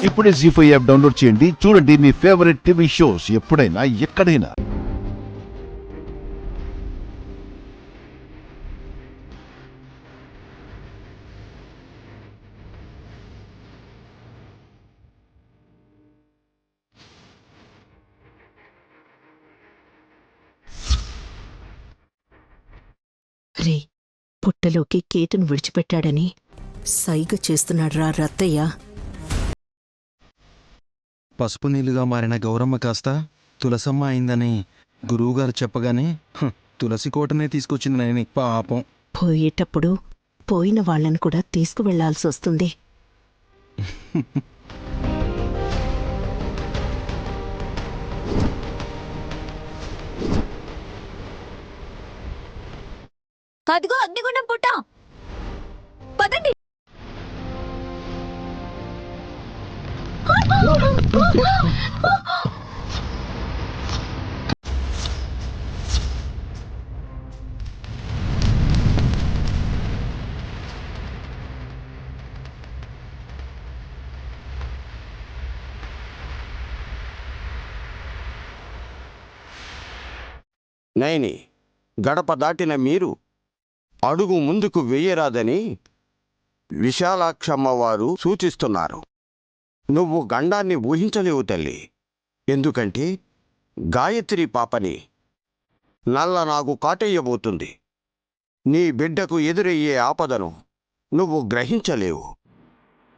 ఇప్పుడే జీ5 app download చేయండి. చూడండి మీ ఫేవరెట్ టీవీ షోస్ ఎప్పుడైనా ఎక్కడైనా. రే, పుట్టలోకి కేటును విడిచిపెట్టాడని సైగ చేస్తున్నాడ్రా రత్తయ్య. పసుపు నీళ్లుగా మారిన గౌరమ్మ కాస్త తులసమ్మ అయిందని గురువుగారు చెప్పగానే తులసి కోటనే తీసుకొచ్చింది నయని. పాపం పోయేటప్పుడు పోయిన వాళ్ళని కూడా తీసుకువెళ్లాల్సొస్తుంది. అదిగో అగ్నిగుండం పుట్ట, పదండి. నయని, గడప దాటిన మీరు అడుగు ముందుకు వెయ్యరాదని విశాలాక్షమ్మవారు సూచిస్తున్నారు. నువ్వు గండాన్ని ఊహించలేవు తల్లి. ఎందుకంటే గాయత్రి పాపని నల్లనాగు కాటేయబోతుంది. నీ బిడ్డకు ఎదురయ్యే ఆపదను నువ్వు గ్రహించలేవు.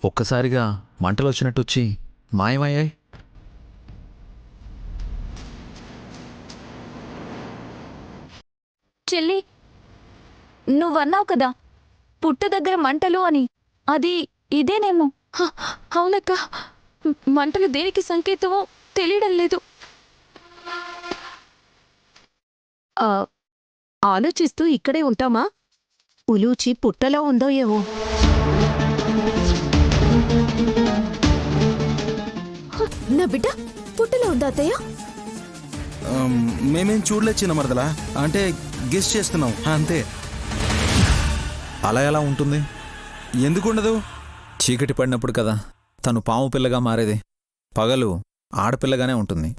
ఒక్కసారిగా మంటలొచ్చినట్టొచ్చి మాయమయ్యాయి. చెల్లి, నువ్వన్నావు కదా పుట్ట దగ్గర మంటలు అని, అది ఇదేనేమో. అవునక్క, మంటలు దేనికి సంకేతమో తెలియడం లేదు. ఆలోచిస్తూ ఇక్కడే ఉంటామా? ఉలూచి పుట్టలో ఉందో ఏవో. నా బిడ్డ పుట్టలో ఉందా అత్తయ్య? మేమేం చూడలేదు చిన్న మరదలా, అంటే గెస్ చేస్తున్నాం అంతే. అలా ఎలా ఉంటుంది? ఎందుకుండదు? చీకటి పడినప్పుడు కదా తను పాము పిల్లగా మారేది. పగలు ఆడపిల్లగానే ఉంటుంది.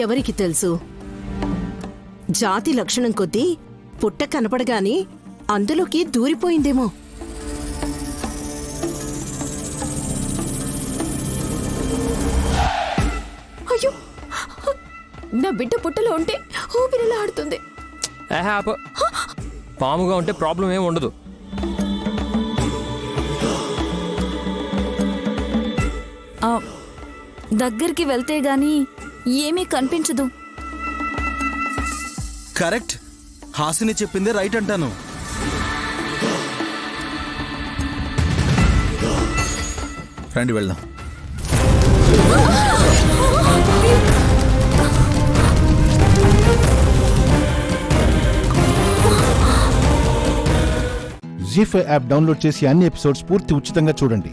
ఎవరికి తెలుసు? జాతి లక్షణం కొద్దీ పుట్ట కనపడగాని అందులోకి దూరిపోయిందేమో. అయ్యో, నా బిడ్డ పుట్టలో ఉంటే ఊపిరిలా ఆడుతుంది. పాముగా ఉంటే ప్రాబ్లం ఏమి ఉండదు. దగ్గరికి వెళ్తే గాని ఏమీ కనిపించదు. కరెక్ట్, హాసిని చెప్పింది రైట్ అంటాను. రండి వెళ్దాం. జీ5 యాప్ డౌన్లోడ్ చేసి అన్ని ఎపిసోడ్స్ పూర్తి ఉచితంగా చూడండి.